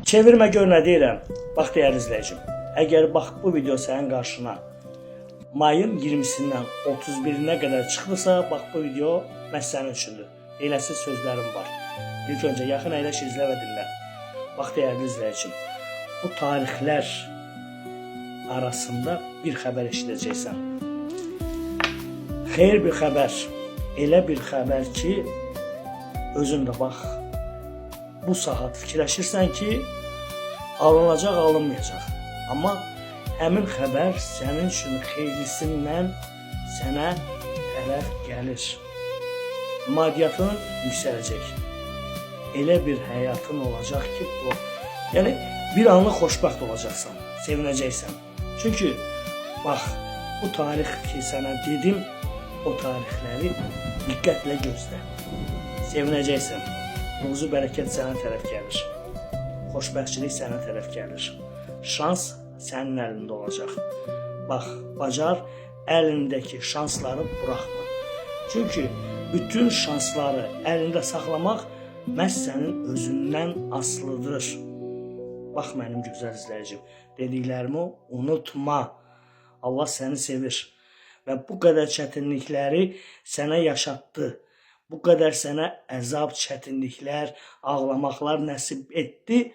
Çevirmə gör nə deyirəm. Bax dəyərli izləyicim. Əgər bax bu video sənin qarşına mayın 20-sindən 31-nə qədər çıxırsa, bax bu video məhz sənin üçündür. Eləsi sözlərim var. İlk öncə yaxın əyləş, izlə və dinlə. Bax dəyərli izləyicim. Bu tarixlər arasında bir xəbər eşidəcəksən. Xeyir bir xəbər. Elə bir xəbər ki, özün də bax, bu saat fikirləşirsən ki, alınacaq, alınmayacaq. Amma həmin xəbər sənin üçün xeyrlisindən sənə tərəf gəlir. Maddiyyatın yüksələcək. Elə bir həyatın olacaq ki, bu. Yəni, bir anlıq xoşbəxt olacaqsan, sevinəcəksən. Çünki, bax, bu tarix ki, sənə dedim, o tarixləri diqqətlə gözlə. Sevinəcəksən. Ruzu bərəkət sənə tərəf gəlir. Xoşbəxtçilik sənə tərəf gəlir. Şans sənin əlində olacaq. Bax, bacar əlindəki şansları buraxma. Çünki bütün şansları əlində saxlamaq məhz sənin özündən asılıdır. Bax, mənim gözəl izləyicim, dediklərimi unutma. Allah səni sevir və bu qədər çətinlikləri sənə yaşatdı. Bu qədər sənə əzab, çətinliklər, ağlamaqlar nəsib etdi.